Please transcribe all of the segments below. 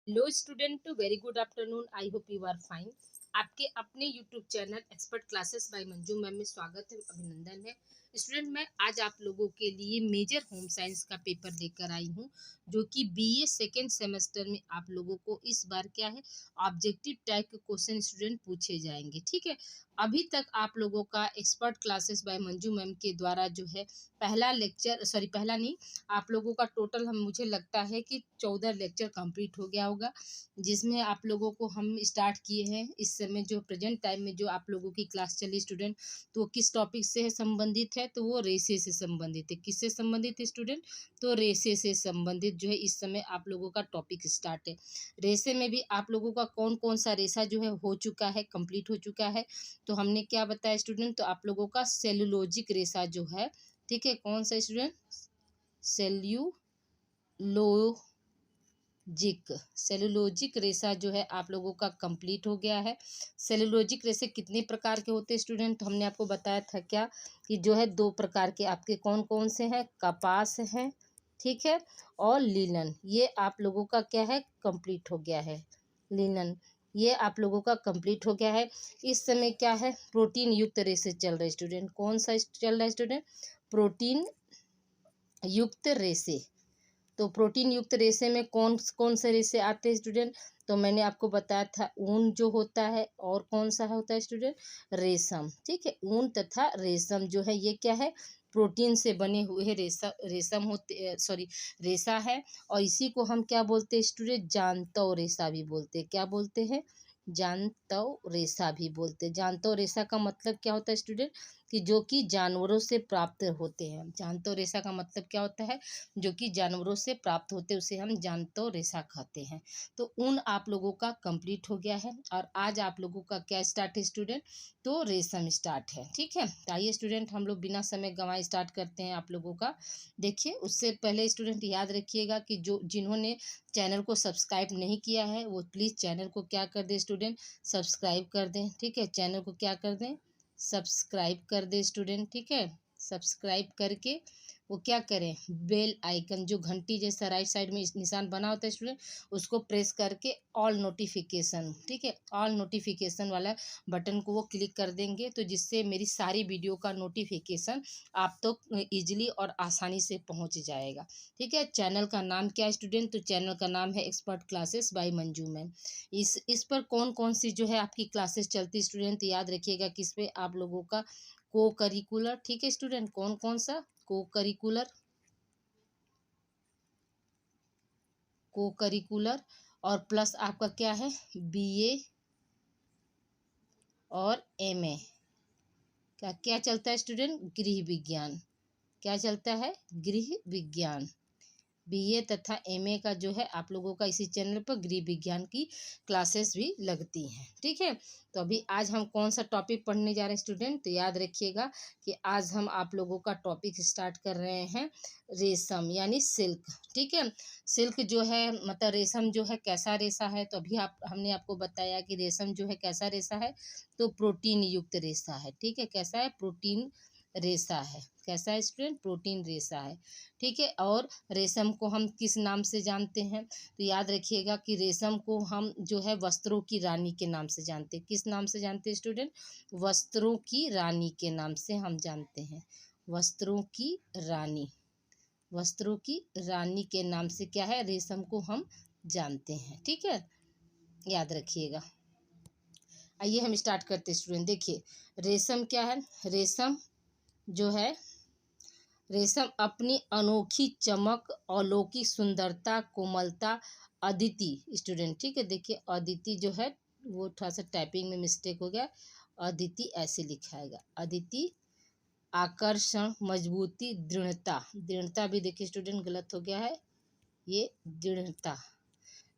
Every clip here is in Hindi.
Hello student, very good afternoon. I hope you are fine. आपके अपने YouTube channel expert classes by Manju ma'am में स्वागत है, अभिनंदन है। स्टूडेंट, मैं आज आप लोगों के लिए मेजर होम साइंस का पेपर लेकर आई हूं, जो कि बीए सेकेंड सेमेस्टर में आप लोगों को इस बार क्या है, ऑब्जेक्टिव टाइप के क्वेश्चन स्टूडेंट पूछे जाएंगे। ठीक है, अभी तक आप लोगों का expert classes by Manju ma'am के द्वारा जो है पहला लेक्चर, सॉरी पहला नहीं, आप लोगों का टोटल हम मुझे लगता है कि 14 लेक्चर कंप्लीट हो गया होगा, जिसमें आप लोगों को हम स्टार्ट किए हैं। इस समय जो प्रेजेंट टाइम में जो आप लोगों की क्लास चली स्टूडेंट, तो वो किस टॉपिक से संबंधित है, तो वो रेसे से संबंधित है। किससे संबंधित है स्टूडेंट? तो रेसे से संबंधित जो है इस समय आप लोगों का टॉपिक स्टार्ट है। रेसे में भी आप लोगों का कौन कौन सा रेसा जो है हो चुका है, कंप्लीट हो चुका है। तो हमने क्या बताया स्टूडेंट, तो आप लोगों का सेलुलोजिक रेसा जो है, ठीक है, कौन सा स्टूडेंट? सेलुलोजिक रेसा जो है आप लोगों का कंप्लीट हो गया है। सेलुलोजिक रेसे कितने प्रकार के होते हैं स्टूडेंट? तो हमने आपको बताया था क्या कि जो है 2 प्रकार के आपके कौन कौन से हैं, कपास है, ठीक है, और लिनन। ये आप लोगों का क्या है, कंप्लीट हो गया है। लिनन ये आप लोगों का कंप्लीट हो गया है। इस समय क्या है, प्रोटीन युक्त रेसे चल रहे स्टूडेंट। कौन सा चल रहा है स्टूडेंट? प्रोटीन युक्त रेसे। तो प्रोटीन युक्त रेशे में कौन कौन से रेशे आते हैं स्टूडेंट? तो मैंने आपको बताया था ऊन जो होता है, और कौन सा होता है स्टूडेंट? रेशम। ठीक है, ऊन तथा रेशम जो है ये क्या है, प्रोटीन से बने हुए रेशम होते, सॉरी रेशा है। और इसी को हम क्या बोलते हैं स्टूडेंट? जानतव रेशा भी बोलते हैं। क्या बोलते हैं? जानतव रेशा भी बोलते हैं। जानतव रेशा का मतलब क्या होता है स्टूडेंट? कि जो कि जानवरों से प्राप्त होते हैं। जानतव रेशा का मतलब क्या होता है? जो कि जानवरों से प्राप्त होते हैं, उसे हम जानतव रेशा कहते हैं। तो ऊन आप लोगों का कंप्लीट हो गया है, और आज आप लोगों का क्या स्टार्ट है स्टूडेंट? तो रेशम स्टार्ट है। ठीक है, तो आइए स्टूडेंट हम लोग बिना समय गंवाए स्टार्ट करते हैं आप लोगों का। देखिए, उससे पहले स्टूडेंट याद रखिएगा कि जो जिन्होंने चैनल को सब्सक्राइब नहीं किया है वो प्लीज़ चैनल को क्या कर दें स्टूडेंट? सब्सक्राइब कर दें। ठीक है, चैनल को क्या कर दें? सब्सक्राइब कर दे स्टूडेंट। ठीक है, सब्सक्राइब करके वो क्या करें, बेल आइकन जो घंटी जैसा राइट साइड में निशान बना होता है स्टूडेंट, उसको प्रेस करके ऑल नोटिफिकेशन, ठीक है, ऑल नोटिफिकेशन वाला बटन को वो क्लिक कर देंगे, तो जिससे मेरी सारी वीडियो का नोटिफिकेशन आप तो ईजिली और आसानी से पहुंच जाएगा। ठीक है, चैनल का नाम क्या है स्टूडेंट? तो चैनल का नाम है expert classes by Manju ma'am. इस पर कौन कौन सी जो है आपकी क्लासेस चलती स्टूडेंट? याद रखिएगा किस पे? आप लोगों का को करिकुलर। ठीक है स्टूडेंट, कौन कौन सा? को करिकुलर, को करिकुलर, और प्लस आपका क्या है, बीए और एमए का क्या चलता है स्टूडेंट? गृह विज्ञान। क्या चलता है? गृह विज्ञान। बीए तथा एमए का जो है आप लोगों का इसी चैनल पर गृह विज्ञान की क्लासेस भी लगती हैं। ठीक है, तो अभी आज हम कौन सा टॉपिक पढ़ने जा रहे हैं स्टूडेंट? तो याद रखिएगा कि आज हम आप लोगों का टॉपिक स्टार्ट कर रहे हैं रेशम यानी सिल्क। ठीक है, सिल्क जो है मतलब रेशम जो है कैसा रेशा है? तो अभी हमने आपको बताया कि रेशम जो है कैसा रेशा है, तो प्रोटीन युक्त रेशा है। ठीक है, कैसा है? प्रोटीन रेशा है। कैसा है स्टूडेंट? प्रोटीन रेशा है। ठीक है, और रेशम को हम किस नाम से जानते हैं? तो याद रखिएगा कि रेशम को हम जो है वस्त्रों की रानी के नाम से जानते हैं। किस नाम से जानते हैं स्टूडेंट? वस्त्रों की रानी के नाम से हम जानते हैं। वस्त्रों की रानी, वस्त्रों की रानी के नाम से क्या है, रेशम को हम जानते हैं। ठीक है, याद रखिएगा। आइए हम स्टार्ट करते हैं स्टूडेंट। देखिए, रेशम क्या है? रेशम जो है, रेशम अपनी अनोखी चमक, अलौकिक सुंदरता, कोमलता, अदिति स्टूडेंट। ठीक है, देखिए अदिति जो है वो थोड़ा सा टाइपिंग में मिस्टेक हो गया, अदिति ऐसे लिखाएगा, अदिति, आकर्षण, मजबूती, दृढ़ता। दृढ़ता भी देखिए स्टूडेंट गलत हो गया है, ये दृढ़ता।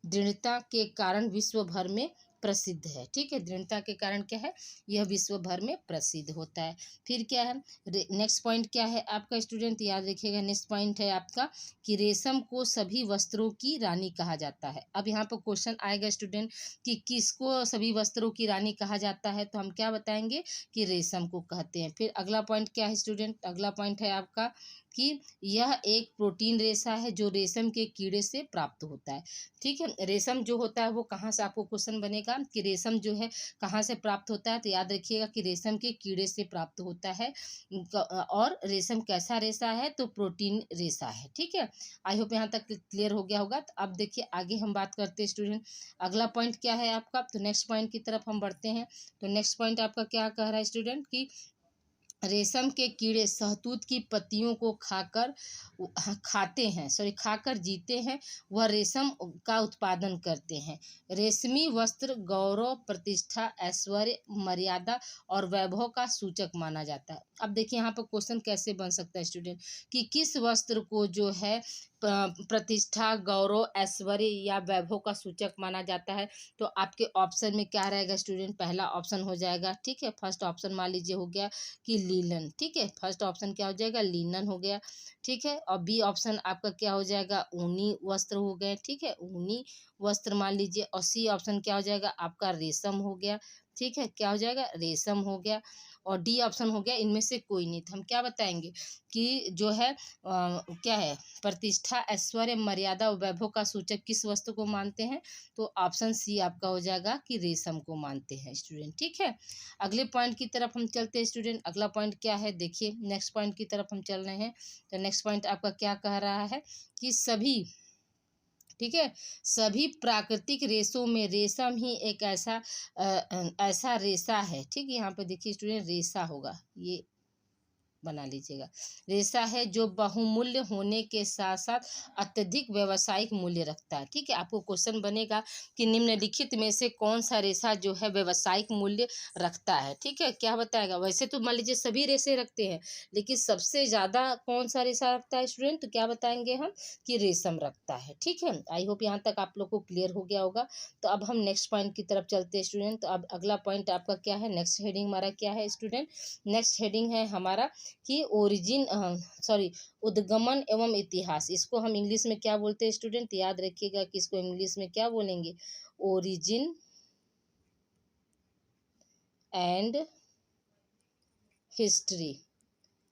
दृढ़ता के कारण विश्व भर में प्रसिद्ध है। ठीक है, दृढ़ता के कारण क्या है, यह विश्व भर में प्रसिद्ध होता है। फिर क्या है, नेक्स्ट पॉइंट क्या है आपका स्टूडेंट, याद रखिएगा। नेक्स्ट पॉइंट है आपका कि रेशम को सभी वस्त्रों की रानी कहा जाता है। अब यहाँ पर क्वेश्चन आएगा स्टूडेंट कि किसको सभी वस्त्रों की रानी कहा जाता है, तो हम क्या बताएंगे कि रेशम को कहते हैं। फिर अगला पॉइंट क्या है स्टूडेंट, अगला पॉइंट है आपका कि यह एक प्रोटीन रेशा है जो रेशम के कीड़े से प्राप्त होता है। ठीक है, रेशम जो होता है वो कहाँ से, आपको क्वेश्चन बनेगा कि रेशम जो है कहाँ से प्राप्त होता है, तो याद रखिएगा कि रेशम के कीड़े से प्राप्त होता है। और रेशम कैसा रेशा है, तो प्रोटीन रेशा है। ठीक है, आई होप यहाँ तक क्लियर हो गया होगा। तो अब देखिए आगे हम बात करते हैं स्टूडेंट, अगला पॉइंट क्या है आपका, तो नेक्स्ट पॉइंट की तरफ हम बढ़ते हैं। तो नेक्स्ट पॉइंट आपका क्या कह रहा है स्टूडेंट कि रेशम के कीड़े शहतूत की पत्तियों को खाकर जीते हैं, वह रेशम का उत्पादन करते हैं। रेशमी वस्त्र गौरव, प्रतिष्ठा, ऐश्वर्य, मर्यादा और वैभव का सूचक माना जाता है। अब देखिए यहाँ पर क्वेश्चन कैसे बन सकता है स्टूडेंट कि किस वस्त्र को जो है प्रतिष्ठा, गौरव, ऐश्वर्य या वैभव का सूचक माना जाता है। तो आपके ऑप्शन में क्या रहेगा स्टूडेंट, पहला ऑप्शन हो जाएगा। ठीक है, फर्स्ट ऑप्शन मान लीजिए हो गया कि लीलन। ठीक है, फर्स्ट ऑप्शन क्या हो जाएगा, लीलन हो गया। ठीक है, और बी ऑप्शन आपका क्या हो जाएगा, ऊनी वस्त्र हो गए। ठीक है, ऊनी वस्त्र मान लीजिए। और सी ऑप्शन क्या हो जाएगा आपका, रेशम हो गया। ठीक है, क्या हो जाएगा, रेशम हो गया। और डी ऑप्शन हो गया इनमें से कोई नहीं। तो हम क्या बताएंगे कि जो है क्या है, प्रतिष्ठा, ऐश्वर्य, मर्यादा और वैभव का सूचक किस वस्तु को मानते हैं, तो ऑप्शन सी आपका हो जाएगा कि रेशम को मानते हैं स्टूडेंट। ठीक है, अगले पॉइंट की तरफ हम चलते हैं स्टूडेंट। अगला पॉइंट क्या है, देखिए नेक्स्ट पॉइंट की तरफ हम चल रहे हैं। तो नेक्स्ट पॉइंट आपका क्या कह रहा है कि सभी, ठीक है, सभी प्राकृतिक रेशों में रेशम ही एक ऐसा रेशा है। ठीक है, यहाँ पे देखिए स्टूडेंट, रेशा होगा, ये बना लीजिएगा, रेशा है जो बहुमूल्य होने के साथ साथ अत्यधिक व्यावसायिक मूल्य रखता है। ठीक है, आपको क्वेश्चन बनेगा कि निम्नलिखित में से कौन सा रेशा जो है व्यावसायिक मूल्य रखता है। ठीक है, क्या बताएगा, वैसे तो मान लीजिए सभी रेशे रखते हैं, लेकिन सबसे ज़्यादा कौन सा रेशा रखता है स्टूडेंट, तो क्या बताएंगे हम कि रेशम रखता है। ठीक है, आई होप यहाँ तक आप लोग को क्लियर हो गया होगा। तो अब हम नेक्स्ट पॉइंट की तरफ चलते हैं स्टूडेंट। तो अब अगला पॉइंट आपका क्या है, नेक्स्ट हेडिंग हमारा क्या है स्टूडेंट, नेक्स्ट हेडिंग है हमारा कि उद्गमन एवं इतिहास। इसको हम इंग्लिश में क्या बोलते हैं स्टूडेंट, याद रखिएगा कि इसको इंग्लिश में क्या बोलेंगे, ओरिजिन एंड हिस्ट्री।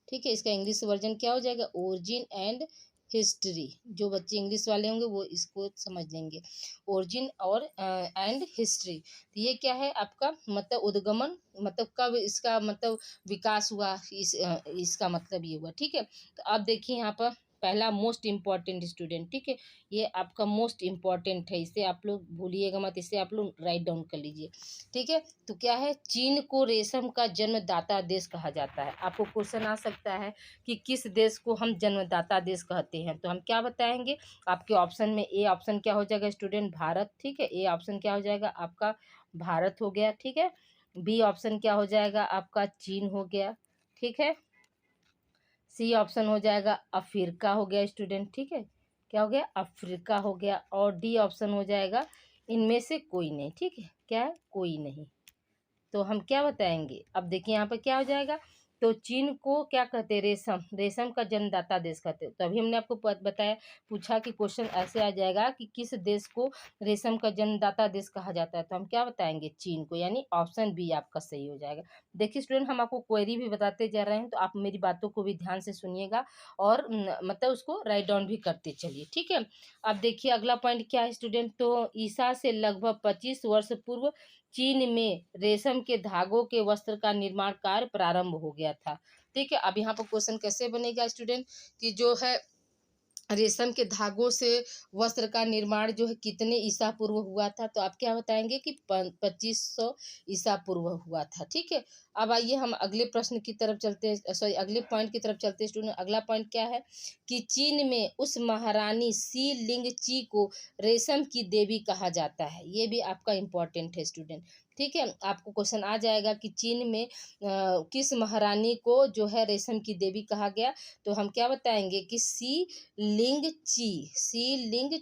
ठीक है, इसका इंग्लिश वर्जन क्या हो जाएगा, ओरिजिन एंड हिस्ट्री। जो बच्चे इंग्लिश वाले होंगे वो इसको समझ लेंगे, ओरिजिन और एंड हिस्ट्री। तो ये क्या है आपका, मतलब उद्गमन, मतलब कब इसका मतलब विकास हुआ, इसका मतलब ये हुआ। ठीक है, तो अब देखिए यहाँ पर पहला मोस्ट इम्पॉर्टेंट स्टूडेंट। ठीक है, ये आपका मोस्ट इम्पॉर्टेंट है, इसे आप लोग भूलिएगा मत, इसे आप लोग राइट डाउन कर लीजिए। ठीक है, तो क्या है, चीन को रेशम का जन्मदाता देश कहा जाता है। आपको क्वेश्चन आ सकता है कि किस देश को हम जन्मदाता देश कहते हैं, तो हम क्या बताएंगे, आपके ऑप्शन में ए ऑप्शन क्या हो जाएगा स्टूडेंट, भारत। ठीक है, ए ऑप्शन क्या हो जाएगा आपका, भारत हो गया। ठीक है, बी ऑप्शन क्या हो जाएगा आपका, चीन हो गया। ठीक है, सी ऑप्शन हो जाएगा अफ्रीका हो गया स्टूडेंट। ठीक है, क्या हो गया, अफ्रीका हो गया। और डी ऑप्शन हो जाएगा इनमें से कोई नहीं। ठीक है, क्या है, कोई नहीं। तो हम क्या बताएंगे, अब देखिए यहाँ पर क्या हो जाएगा, तो चीन को क्या कहते हैं, रेशम, रेशम का जन्मदाता देश कहते हैं। तो अभी हमने आपको बताया, पूछा कि क्वेश्चन ऐसे आ जाएगा कि किस देश को रेशम का जन्मदाता देश कहा जाता है, तो हम क्या बताएंगे, चीन को, यानी ऑप्शन बी आपका सही हो जाएगा। देखिए स्टूडेंट, हम आपको क्वेरी भी बताते जा रहे हैं, तो आप मेरी बातों को भी ध्यान से सुनिएगा और मतलब उसको राइट डाउन भी करते चलिए। ठीक है, अब देखिए अगला पॉइंट क्या है स्टूडेंट, तो ईसा से लगभग 25 वर्ष पूर्व चीन में रेशम के धागों के वस्त्र का निर्माण कार्य प्रारंभ हो गया था। ठीक है, अब यहाँ पर क्वेश्चन कैसे बनेगा स्टूडेंट कि जो है रेशम के धागों से वस्त्र का निर्माण जो है कितने ईसा पूर्व हुआ था, तो आप क्या बताएंगे कि 2500 ईसा पूर्व हुआ था। ठीक है, अब आइए हम अगले प्रश्न की तरफ चलते हैं, सॉरी अगले पॉइंट की तरफ चलते हैं स्टूडेंट। अगला पॉइंट क्या है कि चीन में उस महारानी सी लिंग ची को रेशम की देवी कहा जाता है। ये भी आपका इम्पोर्टेंट है स्टूडेंट, ठीक है। आपको क्वेश्चन आ जाएगा कि चीन में किस महारानी को जो है रेशम की देवी कहा गया, तो हम क्या बताएंगे कि सी लिंग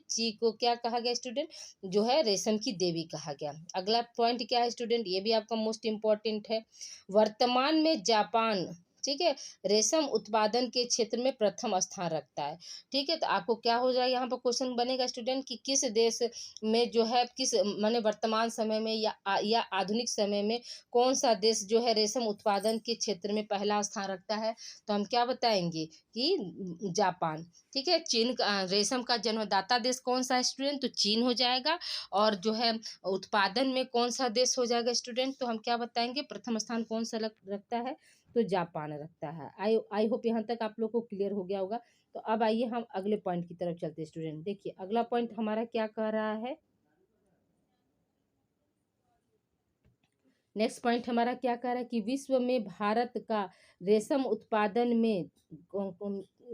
ची को क्या कहा गया स्टूडेंट, जो है रेशम की देवी कहा गया। अगला पॉइंट क्या है स्टूडेंट, ये भी आपका मोस्ट इम्पोर्टेंट है। वर्तमान में जापान, ठीक है, रेशम उत्पादन के क्षेत्र में प्रथम स्थान रखता है। ठीक है, तो आपको क्या हो जाएगा, यहाँ पर क्वेश्चन बनेगा स्टूडेंट कि किस देश में जो है किस माने वर्तमान समय में या आधुनिक समय में कौन सा देश जो है रेशम उत्पादन के क्षेत्र में पहला स्थान रखता है, तो हम क्या बताएंगे कि जापान। ठीक है, चीन का रेशम का जन्मदाता देश कौन सा है स्टूडेंट, तो चीन हो जाएगा। और जो है उत्पादन में कौन सा देश हो जाएगा स्टूडेंट, तो हम क्या बताएंगे, प्रथम स्थान कौन सा रखता है, तो जापान रखता है। आई होप यहाँ तक आप लोग को क्लियर हो गया होगा। तो अब आइए हम अगले पॉइंट की तरफ चलते हैं स्टूडेंट। देखिए अगला पॉइंट हमारा क्या कह रहा है, नेक्स्ट पॉइंट हमारा क्या कह रहा है कि विश्व में भारत का रेशम उत्पादन में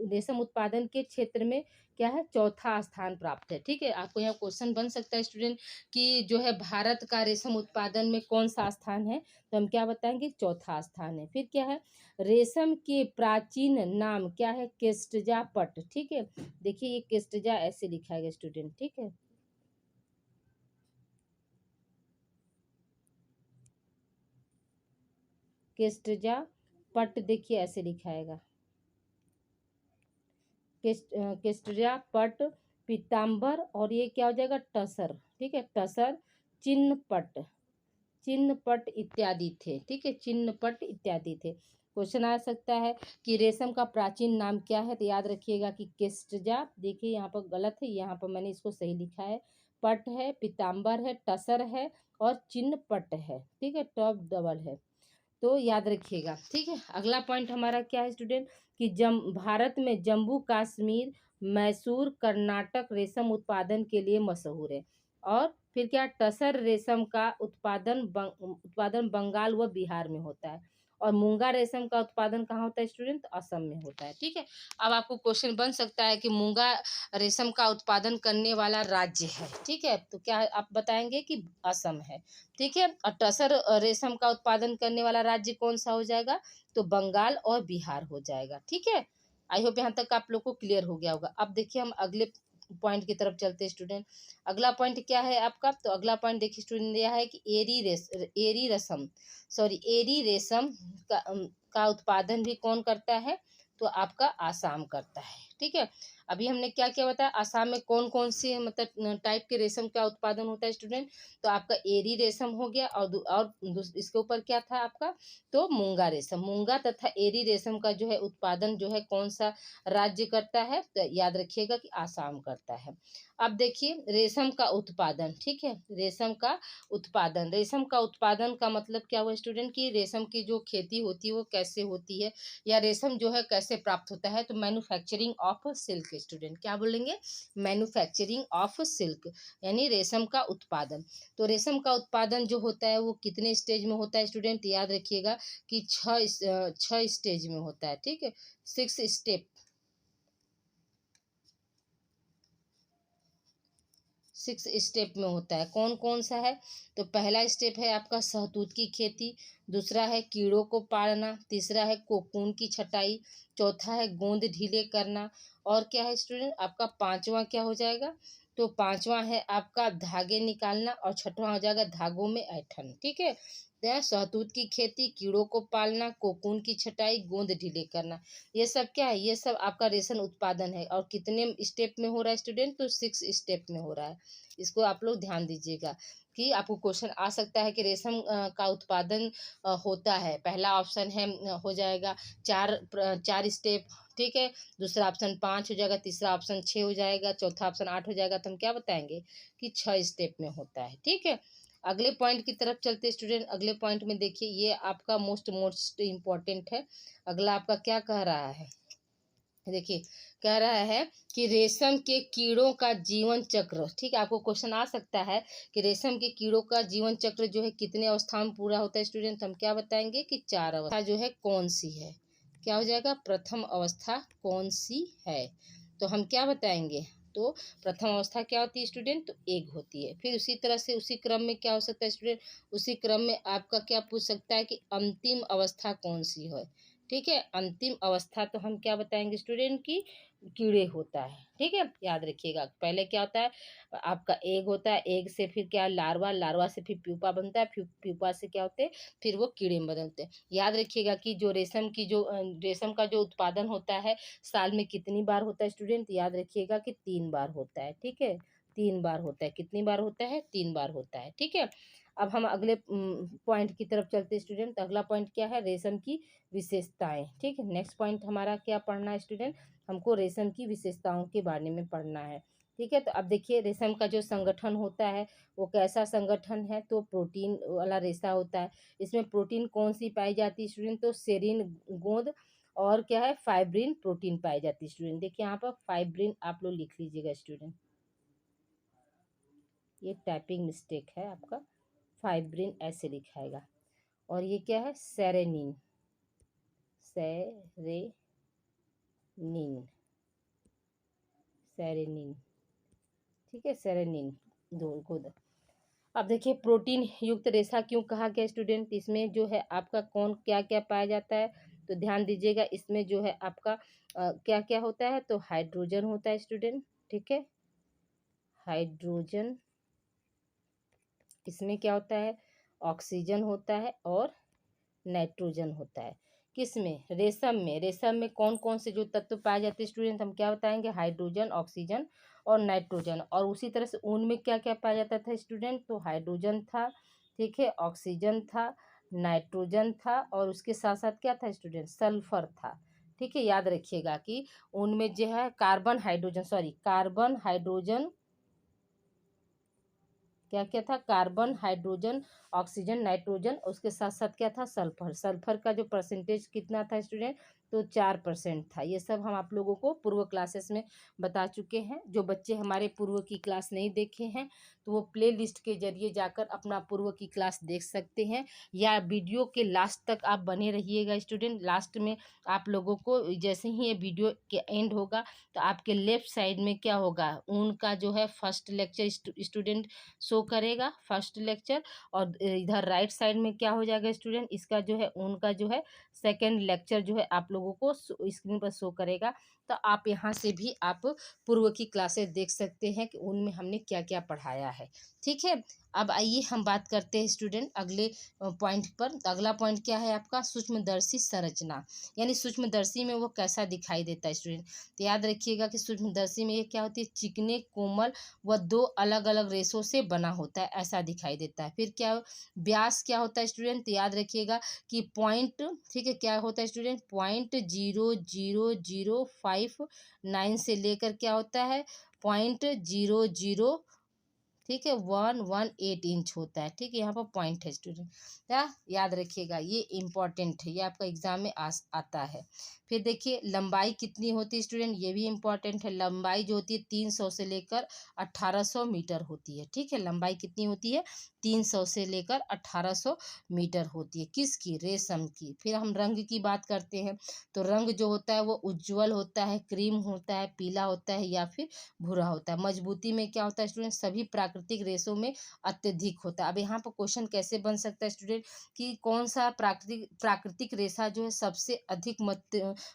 रेशम उत्पादन के क्षेत्र में क्या है, चौथा स्थान प्राप्त है। ठीक है, आपको यहाँ क्वेश्चन बन सकता है स्टूडेंट कि जो है भारत का रेशम उत्पादन में कौन सा स्थान है, तो हम क्या बताएंगे, चौथा स्थान है। फिर क्या है, रेशम के प्राचीन नाम क्या है, केस्टजा पट। ठीक है, देखिए ये केस्टजा ऐसे लिखा है स्टूडेंट। ठीक है, केस्टजा पट देखिए ऐसे लिखाएगा, केस्टजा पट, पीताम्बर, और ये क्या हो जाएगा, टसर। ठीक है, टसर, चिन्ह पट इत्यादि थे। ठीक है, चिन्ह पट इत्यादि थे। क्वेश्चन आ सकता है कि रेशम का प्राचीन नाम क्या है, तो याद रखिएगा कि केस्टजा, देखिए यहाँ पर गलत है, यहाँ पर मैंने इसको सही लिखा है, पट है, पीताम्बर है, टसर है और चिन्ह पट है। ठीक है, टॉप डबल है, तो याद रखिएगा। ठीक है, अगला पॉइंट हमारा क्या है स्टूडेंट कि भारत में जम्मू कश्मीर, मैसूर, कर्नाटक रेशम उत्पादन के लिए मशहूर है। और फिर क्या, टसर रेशम का उत्पादन बंगाल व बिहार में होता है। और मूंगा रेशम का उत्पादन कहाँ होता है स्टूडेंट, असम में होता है। ठीक है, अब आपको क्वेश्चन बन सकता है कि मूंगा रेशम का उत्पादन करने वाला राज्य है, ठीक है, तो क्या आप बताएंगे कि असम है। ठीक है, और टसर रेशम का उत्पादन करने वाला राज्य कौन सा हो जाएगा, तो बंगाल और बिहार हो जाएगा। ठीक है, आई होप यहाँ तक आप लोग को क्लियर हो गया होगा। अब देखिए हम अगले पॉइंट की तरफ चलते हैं स्टूडेंट। अगला पॉइंट क्या है आपका, तो अगला पॉइंट देखिए स्टूडेंट यह है कि एरी रेशम का उत्पादन भी कौन करता है, तो आपका आसाम करता है। ठीक है, अभी हमने क्या क्या बताया, आसाम में कौन कौन सी मतलब टाइप के रेशम का उत्पादन होता है स्टूडेंट, तो आपका एरी रेशम हो गया, और इसके ऊपर क्या था आपका, तो मूंगा रेशम। मूंगा तथा एरी रेशम का जो है उत्पादन जो है कौन सा राज्य करता है, तो याद रखिएगा कि आसाम करता है। अब देखिए रेशम का उत्पादन, ठीक है, रेशम का उत्पादन का मतलब क्या हुआ स्टूडेंट कि रेशम की जो खेती होती है वो कैसे होती है, या रेशम जो है कैसे प्राप्त होता है, तो मैन्युफैक्चरिंग ऑफ सिल्क स्टूडेंट, क्या बोलेंगे, मैन्युफैक्चरिंग ऑफ सिल्क, यानी रेशम का उत्पादन। तो रेशम का उत्पादन जो होता है वो कितने स्टेज में होता है स्टूडेंट, याद रखिएगा कि छह स्टेज में होता है। ठीक है, 6 स्टेप में होता है। कौन कौन सा है, तो पहला स्टेप है आपका शहतूत की खेती, दूसरा है कीड़ों को पालना, तीसरा है कोकून की छटाई, चौथा है गोंद ढीले करना, और क्या है स्टूडेंट आपका पांचवा क्या हो जाएगा, तो पांचवा है आपका धागे निकालना, और छठवां हो जाएगा धागों में ऐंठन। ठीक है, शहतूत की खेती, कीड़ों को पालना, कोकून की छटाई, गोंद ढीले करना, ये सब क्या है, ये सब आपका रेशम उत्पादन है। और कितने स्टेप में हो रहा है स्टूडेंट, तो 6 स्टेप में हो रहा है। इसको आप लोग ध्यान दीजिएगा कि आपको क्वेश्चन आ सकता है कि रेशम का उत्पादन होता है, पहला ऑप्शन है हो जाएगा 4 स्टेप। ठीक है, दूसरा ऑप्शन 5 हो जाएगा, तीसरा ऑप्शन 6 हो जाएगा, चौथा ऑप्शन 8 हो जाएगा, तो हम क्या बताएंगे कि 6 स्टेप में होता है। ठीक है, अगले पॉइंट की तरफ चलते स्टूडेंट। अगले पॉइंट में देखिए ये आपका मोस्ट इम्पॉर्टेंट है। अगला आपका क्या कह रहा है, देखिए कह रहा है कि रेशम के कीड़ों का जीवन चक्र। ठीक है, आपको क्वेश्चन आ सकता है कि रेशम के कीड़ों का जीवन चक्र जो है कितने अवस्था में पूरा होता है स्टूडेंट, हम क्या बताएंगे कि 4 अवस्था जो है कौन सी है, क्या हो जाएगा, प्रथम अवस्था कौन सी है, तो हम क्या बताएंगे, तो प्रथम अवस्था क्या होती है स्टूडेंट, तो एग होती है। फिर उसी तरह से उसी क्रम में क्या हो सकता है स्टूडेंट, उसी क्रम में आपका क्या पूछ सकता है कि अंतिम अवस्था कौन सी है। ठीक है, अंतिम अवस्था तो हम क्या बताएंगे स्टूडेंट की कीड़े होता है। ठीक है, याद रखिएगा, पहले क्या होता है आपका एग होता है, एग से फिर क्या लार्वा, लार्वा से फिर प्यूपा बनता है, प्यूपा से क्या होते हैं फिर वो कीड़े में बदलते हैं। याद रखिएगा कि जो रेशम का जो उत्पादन होता है साल में कितनी बार होता है स्टूडेंट, याद रखिएगा कि 3 बार होता है। ठीक है, 3 बार होता है। कितनी बार होता है, 3 बार होता है। ठीक है, अब हम अगले पॉइंट की तरफ चलते हैं स्टूडेंट। अगला पॉइंट क्या है, रेशम की विशेषताएं। ठीक है, नेक्स्ट पॉइंट हमारा क्या पढ़ना है स्टूडेंट, हमको रेशम की विशेषताओं के बारे में पढ़ना है। ठीक है, तो अब देखिए रेशम का जो संगठन होता है वो कैसा संगठन है, तो प्रोटीन वाला रेशा होता है। इसमें प्रोटीन कौन सी पाई जाती है स्टूडेंट, तो सेरीन गोंद और क्या है फाइब्रिन प्रोटीन पाई जाती है स्टूडेंट। देखिए यहाँ पर फाइब्रिन आप लोग लिख लीजिएगा स्टूडेंट, ये टाइपिंग मिस्टेक है आपका, फाइब्रिन ऐसे लिखाएगा। और ये क्या है सेरेनिन, सेरेनिन, सेरेनिन। ठीक है, सेरेनिन दो गोद। अब देखिए प्रोटीन युक्त रेशा क्यों कहा गया स्टूडेंट, इसमें जो है आपका कौन क्या क्या पाया जाता है, तो ध्यान दीजिएगा इसमें जो है आपका क्या क्या होता है, तो हाइड्रोजन होता है स्टूडेंट। ठीक है, हाइड्रोजन, इसमें क्या होता है ऑक्सीजन होता है और नाइट्रोजन होता है। किसमें, रेशम में। रेशम में कौन कौन से जो तत्व पाए जाते हैं स्टूडेंट, हम क्या बताएंगे, हाइड्रोजन, ऑक्सीजन और नाइट्रोजन। और उसी तरह से ऊन में क्या क्या पाया जाता था स्टूडेंट, तो हाइड्रोजन था, ठीक है, ऑक्सीजन था, नाइट्रोजन था और उसके साथ साथ क्या था स्टूडेंट, सल्फर था। ठीक है, याद रखिएगा कि उनमें जो है कार्बन हाइड्रोजन क्या क्या था, कार्बन, हाइड्रोजन, ऑक्सीजन, नाइट्रोजन, उसके साथ साथ क्या था सल्फर। सल्फर का जो परसेंटेज कितना था स्टूडेंट, तो 4% था। ये सब हम आप लोगों को पूर्व क्लासेस में बता चुके हैं। जो बच्चे हमारे पूर्व की क्लास नहीं देखे हैं तो वो प्ले लिस्ट के जरिए जाकर अपना पूर्व की क्लास देख सकते हैं, या वीडियो के लास्ट तक आप बने रहिएगा स्टूडेंट। लास्ट में आप लोगों को जैसे ही ये वीडियो के एंड होगा तो आपके लेफ्ट साइड में क्या होगा, उनका जो है फर्स्ट लेक्चर स्टूडेंट शो करेगा, फर्स्ट लेक्चर। और इधर राइट साइड में क्या हो जाएगा स्टूडेंट, इसका जो है उनका जो है सेकेंड लेक्चर जो है आप लोगों को स्क्रीन पर शो करेगा। तो आप यहाँ से भी आप पूर्व की क्लासेस देख सकते हैं कि उनमें हमने क्या क्या पढ़ाया है। ठीक है, अब आइए हम बात करते हैं स्टूडेंट अगले पॉइंट पर। अगला पॉइंट क्या है आपका, सूक्ष्मदर्शी संरचना, यानी सूक्ष्मदर्शी में वो कैसा दिखाई देता है स्टूडेंट। तो याद रखिएगा कि सूक्ष्मदर्शी में ये क्या होती है, चिकने कोमल व 2 अलग अलग रेशों से बना होता है, ऐसा दिखाई देता है। फिर क्या व्यास क्या होता है स्टूडेंट, तो याद रखिएगा कि पॉइंट, ठीक है, क्या होता है स्टूडेंट, 0.0005 से लेकर क्या होता है 0.00, ठीक है, 118 होता है। ठीक है, यहाँ पर पॉइंट है स्टूडेंट, क्या याद रखिएगा, ये इंपॉर्टेंट है, ये आपका एग्जाम में आता है। फिर देखिए लंबाई कितनी होती है स्टूडेंट, ये भी इंपॉर्टेंट है। लंबाई जो होती है 300 से लेकर 1800 मीटर होती है। ठीक है, लंबाई कितनी होती है, 300 से लेकर 1800 मीटर होती है, किसकी, रेशम की। फिर हम रंग की बात करते हैं, तो रंग जो होता है वो उज्ज्वल होता है, क्रीम होता है, पीला होता है या फिर भूरा होता है। मजबूती में क्या होता है स्टूडेंट, सभी प्राकृतिक रेशों में अत्यधिक होता है। अब यहाँ पर क्वेश्चन कैसे बन सकता है स्टूडेंट कि कौन सा प्राकृतिक रेशा जो है सबसे अधिक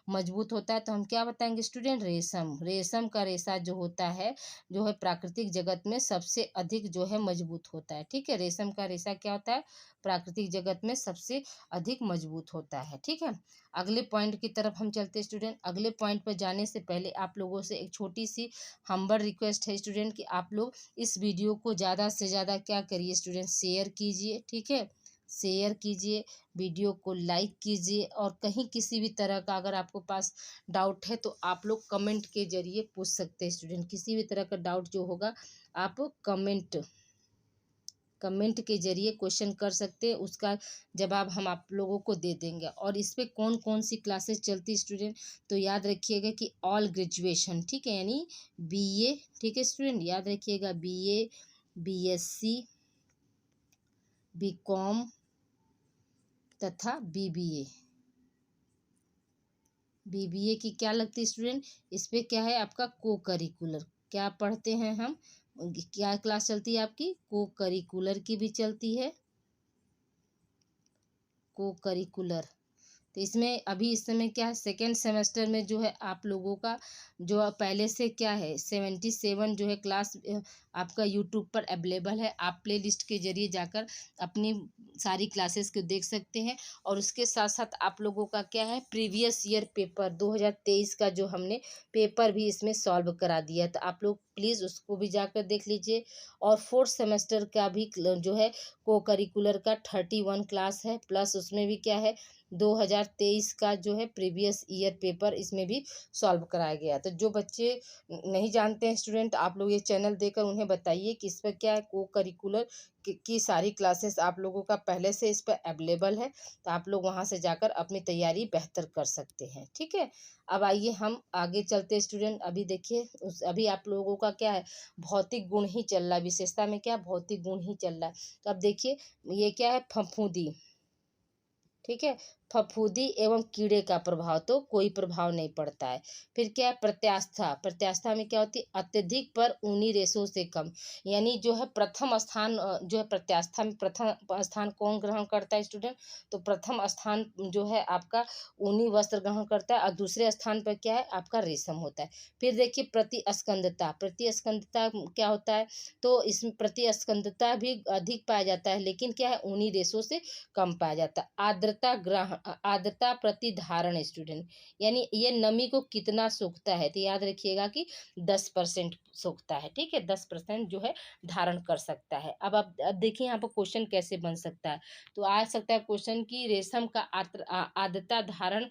मजबूत होता है, तो हम क्या बताएंगे स्टूडेंट, रेशम। रेशम का रेशा जो होता है जो है प्राकृतिक जगत में सबसे अधिक जो है मजबूत होता है। ठीक है, रेशम का रेशा क्या होता है, प्राकृतिक जगत में सबसे अधिक मजबूत होता है। ठीक है, अगले पॉइंट की तरफ हम चलते हैं स्टूडेंट। अगले पॉइंट पर जाने से पहले आप लोगों से एक छोटी सी हम्बल रिक्वेस्ट है स्टूडेंट कि आप लोग इस वीडियो को ज़्यादा से ज़्यादा क्या करिए स्टूडेंट, शेयर कीजिए। ठीक है, शेयर कीजिए, वीडियो को लाइक कीजिए, और कहीं किसी भी तरह का अगर आपको पास डाउट है तो आप लोग कमेंट के जरिए पूछ सकते हैं स्टूडेंट। किसी भी तरह का डाउट जो होगा आप कमेंट के जरिए क्वेश्चन कर सकते हैं, उसका जवाब हम आप लोगों को दे देंगे। और इस पे कौन कौन सी क्लासेस चलती स्टूडेंट, तो याद रखिएगा कि ऑल ग्रेजुएशन, ठीक है, यानी बीए, ठीक है स्टूडेंट, याद रखिएगा बीए, बीएससी, बीकॉम तथा बीबीए। बीबीए की क्या लगती है स्टूडेंट, इस पे क्या है आपका को करिकुलर, क्या पढ़ते हैं हम, क्या क्लास चलती है आपकी, को करिकुलर की भी चलती है, को करिकुलर। तो इसमें अभी इस समय क्या है, सेकेंड सेमेस्टर में जो है आप लोगों का जो पहले से क्या है 77 जो है क्लास आपका यूट्यूब पर अवेलेबल है। आप प्ले लिस्ट के जरिए जाकर अपनी सारी क्लासेस को देख सकते हैं। और उसके साथ साथ आप लोगों का क्या है, प्रीवियस ईयर पेपर 2023 का जो हमने पेपर भी इसमें सॉल्व करा दिया, तो आप लोग प्लीज़ उसको भी जाकर देख लीजिए। और फोर्थ सेमेस्टर का भी जो है को करिकुलर का 31 क्लास है, प्लस उसमें भी क्या है 2023 का जो है प्रीवियस ईयर पेपर इसमें भी सॉल्व कराया गया। तो जो बच्चे नहीं जानते हैं स्टूडेंट, आप लोग ये चैनल देकर उन्हें बताइए कि इस पर क्या है, को करिकुलर की सारी क्लासेस आप लोगों का पहले से इस पर अवेलेबल है। तो आप लोग वहाँ से जाकर अपनी तैयारी बेहतर कर सकते हैं। ठीक है, अब आइए हम आगे चलते हैं स्टूडेंट। अभी देखिए अभी आप लोगों का क्या है, भौतिक गुण ही चल रहा है, विशेषता में क्या भौतिक गुण ही चल रहा है। तो अब देखिए ये क्या है, फफूंदी। ठीक है, फफूंदी एवं कीड़े का प्रभाव तो कोई प्रभाव नहीं पड़ता है। फिर क्या है, प्रत्यास्था। प्रत्यास्था में क्या होती है, अत्यधिक पर ऊनी रेशों से कम। यानी जो है प्रथम स्थान जो है प्रत्यास्था में प्रथम स्थान कौन ग्रहण करता है स्टूडेंट, तो प्रथम स्थान जो है आपका ऊनी वस्त्र ग्रहण करता है, और दूसरे स्थान पर क्या है आपका रेशम होता है। फिर देखिए प्रतिस्कंदता। प्रतिस्कंदता क्या होता है, तो इसमें प्रतिस्कंदता भी अधिक पाया जाता है, लेकिन क्या है ऊनी रेशों से कम पाया जाता है। आर्द्रता प्रतिधारण स्टूडेंट, यानी ये नमी को कितना सोखता है, तो याद रखिएगा कि 10% सोखता है। ठीक है, 10% जो है धारण कर सकता है। अब देखिए यहाँ पर क्वेश्चन कैसे बन सकता है। तो आ सकता है क्वेश्चन की रेशम का आर्द्रता धारण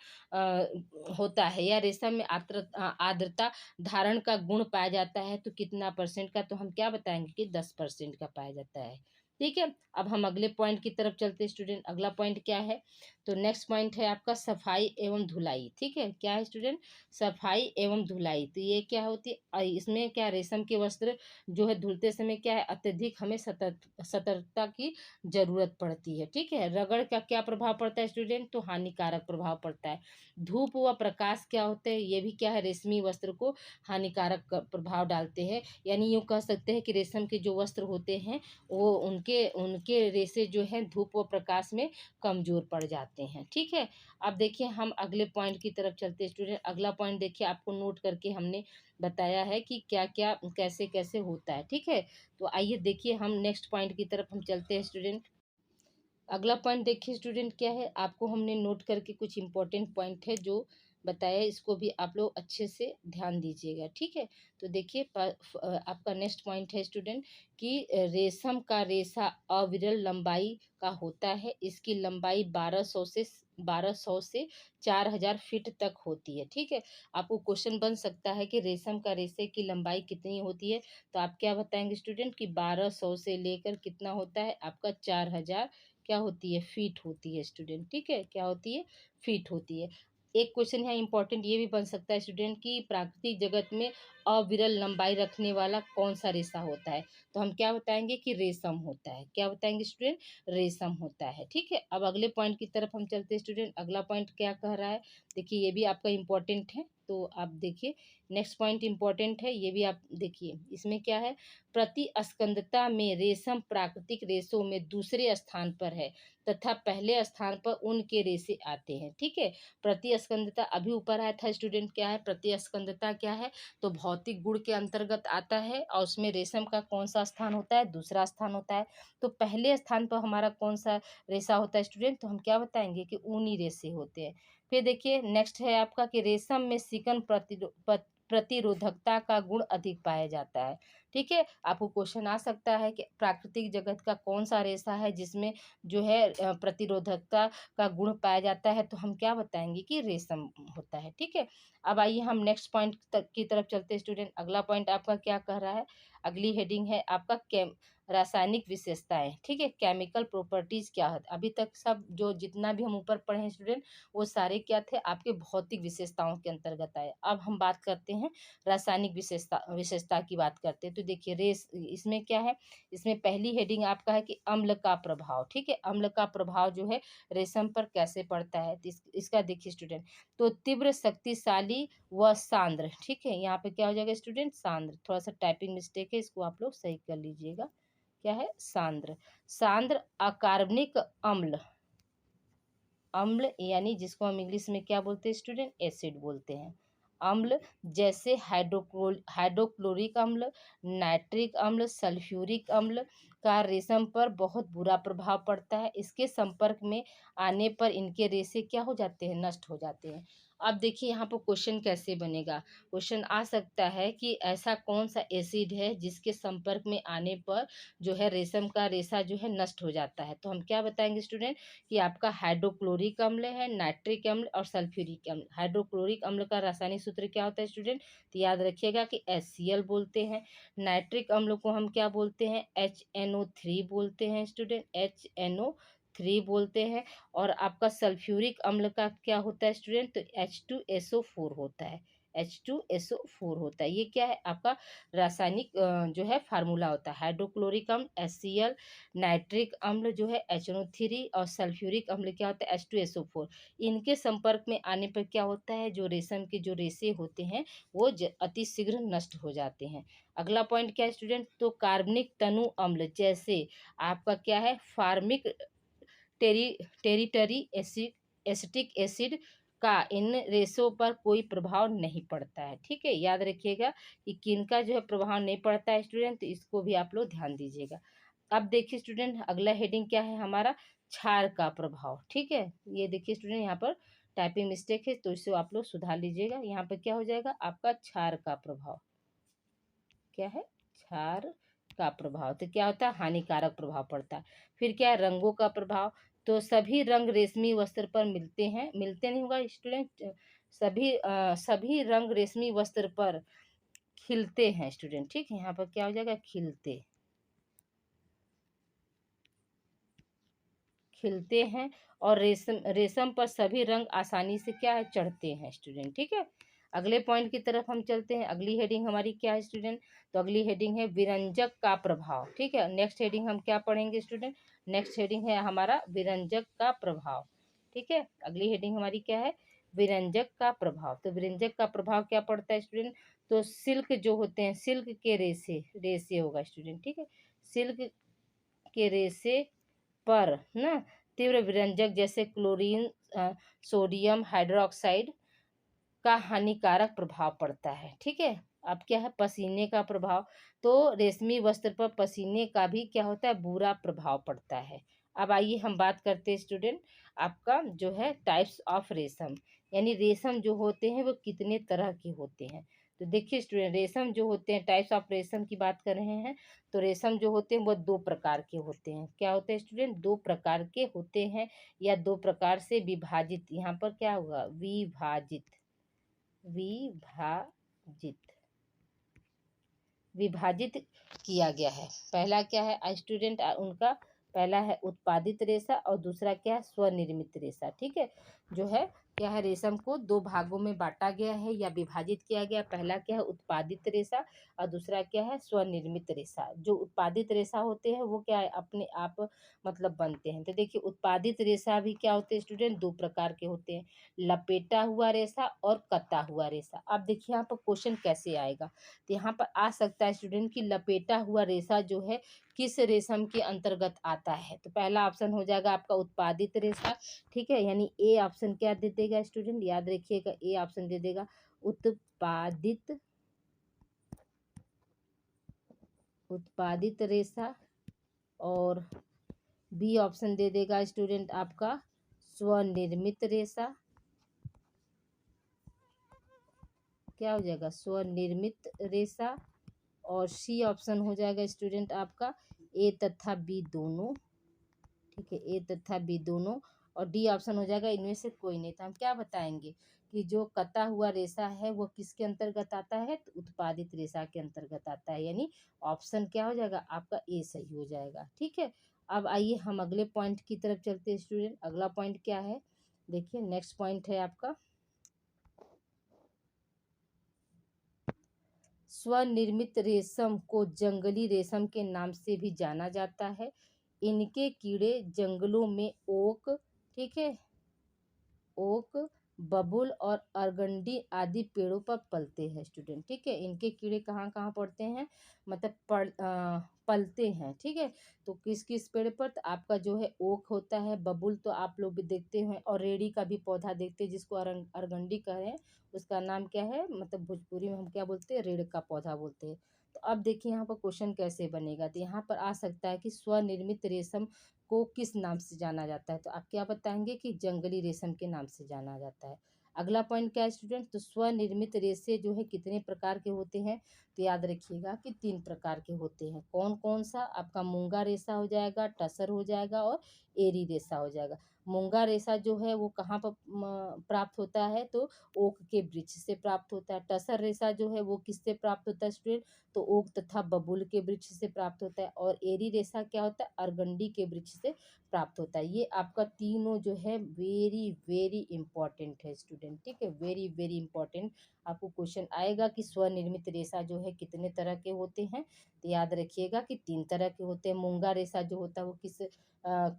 होता है, या रेशम में आर्द्रता धारण का गुण पाया जाता है तो कितना परसेंट का, तो हम क्या बताएंगे कि 10% का पाया जाता है। ठीक है, अब हम अगले पॉइंट की तरफ चलते हैं स्टूडेंट। अगला पॉइंट क्या है, तो नेक्स्ट पॉइंट है आपका सफाई एवं धुलाई। ठीक है, क्या है स्टूडेंट, सफाई एवं धुलाई। तो ये क्या होती है, इसमें क्या रेशम के वस्त्र जो है धुलते समय क्या है अत्यधिक हमें सतर्कता की जरूरत पड़ती है। ठीक है, रगड़ का क्या प्रभाव पड़ता है स्टूडेंट, तो हानिकारक प्रभाव पड़ता है। धूप व प्रकाश क्या होते हैं, ये भी क्या है रेशमी वस्त्र को हानिकारक प्रभाव डालते हैं। यानी यूँ कह सकते हैं कि रेशम के जो वस्त्र होते हैं वो उनके उनके रेशे जो हैं धूप व प्रकाश में कमजोर पड़ जाते हैं। ठीक है, अब देखिए हम अगले पॉइंट की तरफ चलते हैं स्टूडेंट। अगला पॉइंट देखिए आपको नोट करके हमने बताया है कि क्या क्या कैसे कैसे होता है। ठीक है, तो आइए देखिए हम नेक्स्ट पॉइंट की तरफ हम चलते हैं स्टूडेंट। अगला पॉइंट देखिए स्टूडेंट क्या है, आपको हमने नोट करके कुछ इंपॉर्टेंट पॉइंट है जो बताया, इसको भी आप लोग अच्छे से ध्यान दीजिएगा। ठीक है, तो देखिए आपका नेक्स्ट पॉइंट है स्टूडेंट कि रेशम का रेशा अविरल लंबाई का होता है। इसकी लंबाई 1200 से 4000 फीट तक होती है। ठीक है, आपको क्वेश्चन बन सकता है कि रेशम का रेशे की लंबाई कितनी होती है, तो आप क्या बताएंगे स्टूडेंट कि 1200 से लेकर कितना होता है आपका 4000 क्या होती है फीट होती है स्टूडेंट। ठीक है, क्या होती है फीट होती है। एक क्वेश्चन है इंपॉर्टेंट ये भी बन सकता है स्टूडेंट कि प्राकृतिक जगत में अविरल लंबाई रखने वाला कौन सा रेशा होता है, तो हम क्या बताएंगे कि रेशम होता है। क्या बताएंगे स्टूडेंट, रेशम होता है। ठीक है, अब अगले पॉइंट की तरफ हम चलते हैं स्टूडेंट। अगला पॉइंट क्या कह रहा है, देखिए ये भी आपका इम्पोर्टेंट है, तो आप देखिए नेक्स्ट पॉइंट इम्पोर्टेंट है, ये भी आप देखिए। इसमें क्या है, प्रतिस्कंदता में रेशम प्राकृतिक रेशों में दूसरे स्थान पर है तथा पहले स्थान पर ऊन के रेशे आते हैं। ठीक है, प्रतिस्कंदता अभी ऊपर आया था स्टूडेंट, क्या है प्रतिस्कंदता क्या है, तो भौतिक गुण के अंतर्गत आता है, और उसमें रेशम का कौन सा स्थान होता है, दूसरा स्थान होता है। तो पहले स्थान पर हमारा कौन सा रेशा होता है स्टूडेंट, तो हम क्या बताएंगे कि ऊनी रेशे होते हैं। फिर देखिए नेक्स्ट है आपका कि रेशम में सिकन प्रतिरोधकता का गुण अधिक पाया जाता है। ठीक है, आपको क्वेश्चन आ सकता है कि प्राकृतिक जगत का कौन सा रेशा है जिसमें जो है प्रतिरोधकता का गुण पाया जाता है, तो हम क्या बताएंगे कि रेशम होता है। ठीक है, अब आइए हम नेक्स्ट पॉइंट की तरफ चलते हैं स्टूडेंट। अगला पॉइंट आपका क्या कह रहा है, अगली हेडिंग है आपका रासायनिक विशेषताएं, ठीक है। केमिकल प्रॉपर्टीज क्या है, अभी तक सब जो जितना भी हम ऊपर पढ़े हैं स्टूडेंट, वो सारे क्या थे, आपके भौतिक विशेषताओं के अंतर्गत आए। अब हम बात करते हैं रासायनिक विशेषता की बात करते हैं। तो देखिए रेस इसमें क्या है, इसमें पहली हेडिंग आपका है कि अम्ल का प्रभाव, ठीक है। अम्ल का प्रभाव जो है रेशम पर कैसे पड़ता है, तो इसका देखिए स्टूडेंट, तो तीव्र, शक्तिशाली व सांद्र, ठीक है। यहाँ पे क्या हो जाएगा स्टूडेंट, सांद्र। थोड़ा सा टाइपिंग मिस्टेक है, इसको आप लोग सही कर लीजिएगा। क्या है, सांद्र। सांद्र अकार्बनिक अम्ल, अम्ल यानी जिसको हम इंग्लिश में क्या बोलते हैं स्टूडेंट, एसिड बोलते हैं। अम्ल जैसे हाइड्रोक्लोरिक अम्ल, नाइट्रिक अम्ल, सल्फ्यूरिक अम्ल का रेशम पर बहुत बुरा प्रभाव पड़ता है। इसके संपर्क में आने पर इनके रेशे क्या हो जाते हैं, नष्ट हो जाते हैं। अब देखिए यहाँ पर क्वेश्चन कैसे बनेगा, क्वेश्चन आ सकता है कि ऐसा कौन सा एसिड है जिसके संपर्क में आने पर जो है रेशम का रेशा जो है नष्ट हो जाता है। तो हम क्या बताएंगे स्टूडेंट कि आपका हाइड्रोक्लोरिक अम्ल है, नाइट्रिक अम्ल और सल्फ्यूरिक अम्ल। हाइड्रोक्लोरिक अम्ल का रासायनिक सूत्र क्या होता है स्टूडेंट, तो याद रखिएगा कि HCl बोलते हैं। नाइट्रिक अम्ल को हम क्या बोलते हैं, HNO3 बोलते हैं स्टूडेंट, HNO3 बोलते हैं। और आपका सल्फ्यूरिक अम्ल का क्या होता है स्टूडेंट, तो H2SO4 होता है, H2SO4 होता है। ये क्या है आपका रासायनिक जो है फार्मूला होता है। हाइड्रोक्लोरिक अम्ल HCl, नाइट्रिक अम्ल जो है HNO3 और सल्फ्यूरिक अम्ल क्या होता है H2SO4। इनके संपर्क में आने पर क्या होता है, जो रेशम के जो रेशे होते हैं वो अति शीघ्र नष्ट हो जाते हैं। अगला पॉइंट क्या है स्टूडेंट, तो कार्बनिक तनु अम्ल जैसे आपका क्या है फार्मिक टेरी टेरिटरी एसिड एसिटिक एसिड का इन रेशों पर कोई प्रभाव नहीं पड़ता है, ठीक है। याद रखिएगा कि किनका जो है प्रभाव नहीं पड़ता है स्टूडेंट, तो इसको भी आप लोग ध्यान दीजिएगा। अब देखिए स्टूडेंट अगला हेडिंग क्या है हमारा, क्षार का प्रभाव, ठीक है। ये देखिए स्टूडेंट यहाँ पर टाइपिंग मिस्टेक है, तो इसे आप लोग सुधार लीजिएगा। यहाँ पर क्या हो जाएगा आपका क्षार का प्रभाव, क्या है, क्षार का प्रभाव। तो क्या होता है, हानिकारक प्रभाव पड़ता है। फिर क्या है, रंगों का प्रभाव, तो सभी रंग रेशमी वस्त्र पर मिलते हैं, मिलते नहीं होगा स्टूडेंट, सभी रंग रेशमी वस्त्र पर खिलते हैं स्टूडेंट, ठीक है। यहाँ पर क्या हो जाएगा, खिलते, खिलते हैं। और रेशम रेशम पर सभी रंग आसानी से क्या है, चढ़ते हैं स्टूडेंट, ठीक है। अगले पॉइंट की तरफ हम चलते हैं। अगली हेडिंग हमारी क्या है स्टूडेंट, तो अगली हेडिंग है विरंजक का प्रभाव, ठीक है। नेक्स्ट हेडिंग हम क्या पढ़ेंगे स्टूडेंट, नेक्स्ट हेडिंग है हमारा विरंजक का प्रभाव, ठीक है। अगली हेडिंग हमारी क्या है, विरंजक का प्रभाव। तो विरंजक का प्रभाव क्या पड़ता है स्टूडेंट, तो सिल्क जो होते हैं, सिल्क के रेशे, रेशे होगा स्टूडेंट, ठीक है। सिल्क के रेशे पर ना तीव्र विरंजक जैसे क्लोरीन, सोडियम हाइड्रोक्साइड का हानिकारक प्रभाव पड़ता है, ठीक है। अब क्या है, पसीने का प्रभाव, तो रेशमी वस्त्र पर पसीने का भी क्या होता है, बुरा प्रभाव पड़ता है। अब आइए हम बात करते हैं स्टूडेंट आपका जो है टाइप्स ऑफ रेशम, यानी रेशम जो होते हैं वो कितने तरह के होते हैं। तो देखिए स्टूडेंट रेशम जो होते हैं, टाइप्स ऑफ रेशम की बात कर रहे हैं, तो रेशम जो होते हैं वो दो प्रकार के होते हैं। क्या होते हैं स्टूडेंट, दो प्रकार के होते हैं, या दो प्रकार से विभाजित, यहाँ पर क्या होगा, विभाजित, विभाजित, विभाजित किया गया है। पहला क्या है स्टूडेंट उनका, पहला है उत्पादित रेशा और दूसरा क्या है स्वनिर्मित रेशा, ठीक है। जो है क्या है, रेशम को दो भागों में बांटा गया है या विभाजित किया गया। पहला क्या है उत्पादित रेशा और दूसरा क्या है स्वनिर्मित रेशा। जो उत्पादित रेशा होते हैं वो क्या है, अपने आप मतलब बनते हैं। तो देखिए उत्पादित रेशा भी क्या होते हैं स्टूडेंट, दो प्रकार के होते हैं, लपेटा हुआ रेशा और कता हुआ रेशा। अब देखिए यहाँ पर क्वेश्चन कैसे आएगा, तो यहाँ पर आ सकता है स्टूडेंट की लपेटा हुआ रेशा जो है किस रेशम के अंतर्गत आता है। तो पहला ऑप्शन हो जाएगा आपका उत्पादित रेशा, ठीक है। यानी ए ऑप्शन क्या दे देगा स्टूडेंट, याद रखिएगा ए ऑप्शन दे देगा उत्पादित, उत्पादित रेशा। और बी ऑप्शन दे देगा स्टूडेंट आपका स्वनिर्मित रेशा, क्या हो जाएगा स्वनिर्मित रेशा। और सी ऑप्शन हो जाएगा स्टूडेंट आपका ए तथा बी दोनों, ठीक है, ए तथा बी दोनों। और डी ऑप्शन हो जाएगा इनमें से कोई नहीं। तो हम क्या बताएंगे कि जो कटा हुआ रेशा है वो किसके अंतर्गत आता है, तो उत्पादित रेशा के अंतर्गत आता है, यानी ऑप्शन क्या हो जाएगा आपका ए सही हो जाएगा। ठीक है, अब आइए हम अगले पॉइंट की तरफ चलते हैं स्टूडेंट। अगला पॉइंट क्या है, देखिए नेक्स्ट पॉइंट है आपका स्वनिर्मित रेशम को जंगली रेशम के नाम से भी जाना जाता है। इनके कीड़े जंगलों में ओक, ठीक है, ओक, बबुल और अरगंडी आदि पेड़ों पर पलते हैं स्टूडेंट। ठीक है, इनके कीड़े कहाँ कहाँ पड़ते हैं, मतलब पलते हैं। ठीक है, तो किस किस पेड़ पर, तो आपका जो है ओक होता है, बबुल तो आप लोग भी देखते हैं, और रेड़ी का भी पौधा देखते हैं जिसको अरगंडी कह रहे हैं, उसका नाम क्या है, मतलब भोजपुरी में हम क्या बोलते हैं, रेड़ का पौधा बोलते हैं। तो अब देखिए यहाँ पर क्वेश्चन कैसे बनेगा, तो यहाँ पर आ सकता है कि स्वनिर्मित रेशम को किस नाम से जाना जाता है, तो आप क्या बताएंगे कि जंगली रेशम के नाम से जाना जाता है। अगला पॉइंट क्या है स्टूडेंट, तो स्वनिर्मित रेशे जो है कितने प्रकार के होते हैं, तो याद रखिएगा कि 3 प्रकार के होते हैं। कौन कौन सा, आपका मूंगा रेशा हो जाएगा, टसर हो जाएगा और एरी रेशा हो जाएगा। मूंगा रेशा जो है वो कहाँ पर प्राप्त होता है, तो ओक के वृक्ष से प्राप्त होता है। टसर रेशा जो है वो किससे प्राप्त होता है स्टूडेंट, तो ओक तथा बबूल के वृक्ष से प्राप्त होता है। और एरी रेशा क्या होता है, अरगंडी के वृक्ष से प्राप्त होता है। ये आपका तीनों जो है वेरी वेरी इंपॉर्टेंट है स्टूडेंट। ठीक है, वेरी वेरी इंपॉर्टेंट आपको क्वेश्चन आएगा कि स्वनिर्मित रेशा जो है कितने तरह के होते हैं, तो याद रखिएगा कि 3 तरह के होते हैं। मूंगा रेशा जो होता है वो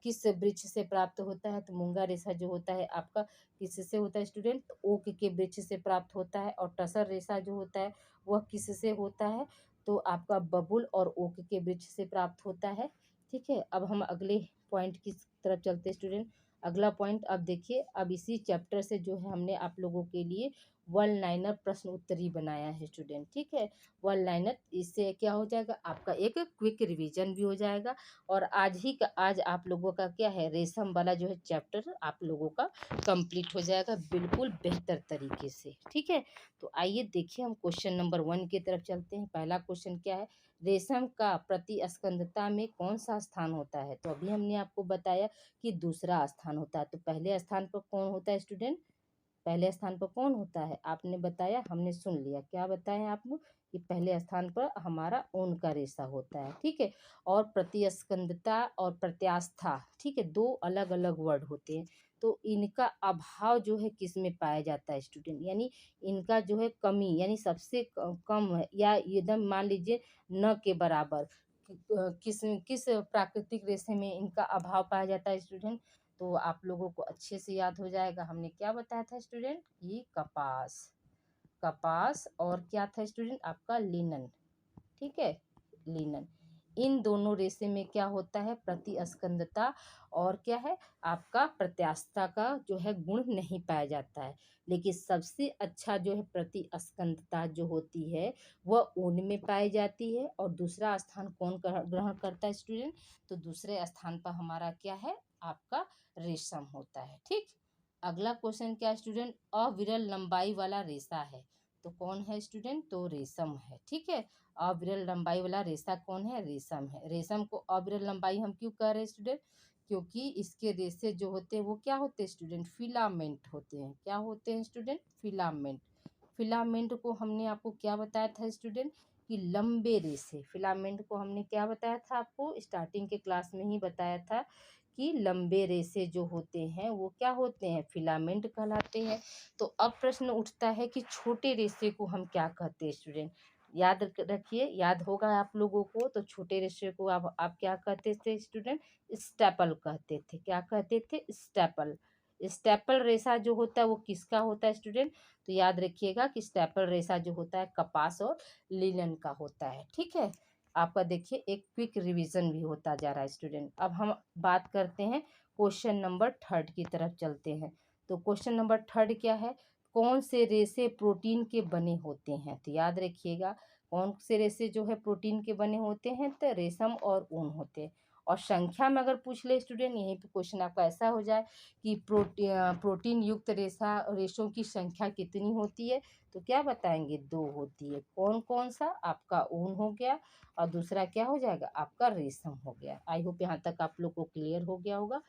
किस वृक्ष से प्राप्त होता है, तो मूंगा रेशा जो होता है आपका किससे होता है स्टूडेंट, तो ओक के वृक्ष से प्राप्त होता है। और टसर रेशा जो होता है वह किससे होता है, तो आपका बबुल और ओक के वृक्ष से प्राप्त होता है। ठीक है, अब हम अगले पॉइंट की तरफ चलते हैं स्टूडेंट। अगला पॉइंट अब देखिए, अब इसी चैप्टर से जो है हमने आप लोगों के लिए वन लाइनर प्रश्न उत्तरी बनाया है स्टूडेंट। ठीक है, वन लाइनर, इससे क्या हो जाएगा आपका एक क्विक रिवीजन भी हो जाएगा। और आज आप लोगों का क्या है, रेशम वाला जो है चैप्टर आप लोगों का कंप्लीट हो जाएगा बिल्कुल बेहतर तरीके से। ठीक है, तो आइए देखिए हम क्वेश्चन नंबर 1 की तरफ चलते हैं। पहला क्वेश्चन क्या है, रेशम का प्रतिस्कंदता में कौन सा स्थान होता है, तो अभी हमने आपको बताया कि दूसरा स्थान होता है। तो पहले स्थान पर कौन होता है स्टूडेंट, पहले स्थान पर कौन होता है, आपने बताया, हमने सुन लिया, क्या बताया आप लोग कि पहले स्थान पर हमारा ऊन का रेशा होता है। ठीक है, और प्रतिस्कंदता और प्रत्यास्था, ठीक है, 2 अलग अलग वर्ड होते हैं। तो इनका अभाव जो है किस में पाया जाता है स्टूडेंट, यानी इनका जो है कमी, यानी सबसे कम है, या एकदम मान लीजिए न के बराबर किस किस प्राकृतिक रेशे में इनका अभाव पाया जाता है स्टूडेंट, तो आप लोगों को अच्छे से याद हो जाएगा। हमने क्या बताया था स्टूडेंट, कि कपास, कपास और क्या था स्टूडेंट आपका लिनन। ठीक है, लिनन, इन दोनों रेशे में क्या होता है, प्रतिस्कंदता और क्या है आपका प्रत्यास्थता का जो है गुण नहीं पाया जाता है। लेकिन सबसे अच्छा जो है प्रतिस्कंदता जो होती है वह ऊन में पाई जाती है। और दूसरा स्थान कौन ग्रहण करता है स्टूडेंट, तो दूसरे स्थान पर हमारा क्या है आपका रेशम होता है। ठीक, अगला क्वेश्चन क्या है स्टूडेंट, अविरल लंबाई वाला रेशा है, तो कौन है स्टूडेंट, तो रेशम है। ठीक है, अविरल लंबाई वाला रेशा कौन है, रेशम है। रेशम को अविरल लंबाई हम क्यों कह रहे हैं स्टूडेंट, क्योंकि इसके रेशे जो होते हैं वो क्या होते हैं स्टूडेंट, फिलामेंट होते हैं। क्या होते हैं स्टूडेंट, फिलामेंट। फिलामेंट को हमने आपको क्या बताया था स्टूडेंट, कि लंबे रेशे, फिलामेंट को हमने क्या बताया था आपको स्टार्टिंग के क्लास में ही बताया था कि लंबे रेशे जो होते हैं वो क्या होते हैं, फिलामेंट कहलाते हैं। तो अब प्रश्न उठता है कि छोटे रेशे को हम क्या कहते हैं स्टूडेंट, याद रखिए, याद होगा आप लोगों को, तो छोटे रेशे को आप क्या कहते थे स्टूडेंट, स्टेपल कहते थे। क्या कहते थे, स्टेपल। स्टेपल रेशा जो होता है वो किसका होता है स्टूडेंट, तो याद रखिएगा कि स्टेपल रेशा जो होता है कपास और लिनन का होता है। ठीक है, आपका देखिए एक क्विक रिवीजन भी होता जा रहा है स्टूडेंट। अब हम बात करते हैं क्वेश्चन नंबर 3 की तरफ चलते हैं। तो क्वेश्चन नंबर 3 क्या है, कौन से रेशे प्रोटीन के बने होते हैं, तो याद रखिएगा कौन से रेशे जो है प्रोटीन के बने होते हैं, तो रेशम और ऊन होते हैं। और संख्या में अगर पूछ ले स्टूडेंट, यहीं पे क्वेश्चन आपका ऐसा हो जाए कि प्रोटीन युक्त रेशों की संख्या कितनी होती है, तो क्या बताएंगे, 2 होती है। कौन कौन सा, आपका ऊन हो गया और दूसरा क्या हो जाएगा आपका रेशम हो गया। आई होप यहाँ तक आप लोग को क्लियर हो गया होगा।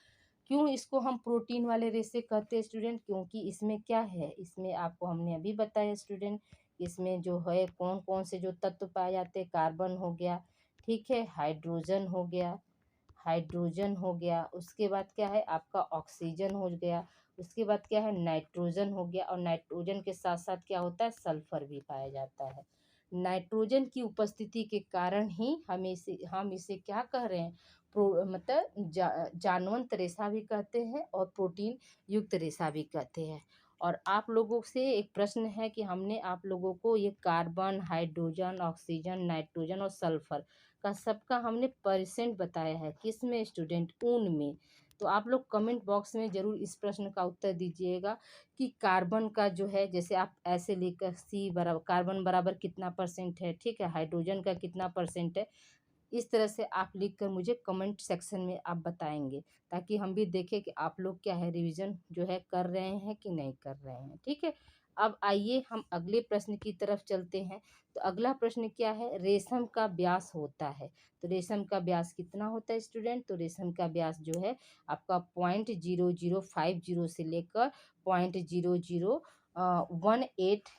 क्यों इसको हम प्रोटीन वाले रेसे कहते हैं स्टूडेंट? क्योंकि इसमें क्या है, इसमें आपको हमने अभी बताया स्टूडेंट, इसमें जो है कौन कौन से जो तत्व पाए जाते हैं, कार्बन हो गया, ठीक है, हाइड्रोजन हो गया, उसके बाद क्या है आपका ऑक्सीजन हो गया, उसके बाद क्या है नाइट्रोजन हो गया, और नाइट्रोजन के साथ साथ क्या होता है सल्फर भी पाया जाता है। नाइट्रोजन की उपस्थिति के कारण ही हम इसे क्या कह रहे हैं, मतलब जानवंत रेशा भी कहते हैं और प्रोटीन युक्त रेशा भी कहते हैं। और आप लोगों से एक प्रश्न है कि हमने आप लोगों को ये कार्बन, हाइड्रोजन, ऑक्सीजन, नाइट्रोजन और सल्फर का सबका हमने परसेंट बताया है, किस में स्टूडेंट? ऊन में। तो आप लोग कमेंट बॉक्स में ज़रूर इस प्रश्न का उत्तर दीजिएगा कि कार्बन का जो है, जैसे आप ऐसे लेकर सी बराबर कार्बन बराबर कितना परसेंट है, ठीक है, हाइड्रोजन का कितना परसेंट है, इस तरह से आप लिख कर मुझे कमेंट सेक्शन में आप बताएंगे, ताकि हम भी देखें कि आप लोग क्या है रिवीजन जो है कर रहे हैं कि नहीं कर रहे हैं, ठीक है। अब आइए हम अगले प्रश्न की तरफ चलते हैं। तो अगला प्रश्न क्या है, रेशम का व्यास होता है। तो रेशम का व्यास कितना होता है स्टूडेंट? तो रेशम का व्यास जो है आपका 0.0050 से लेकर 0.0018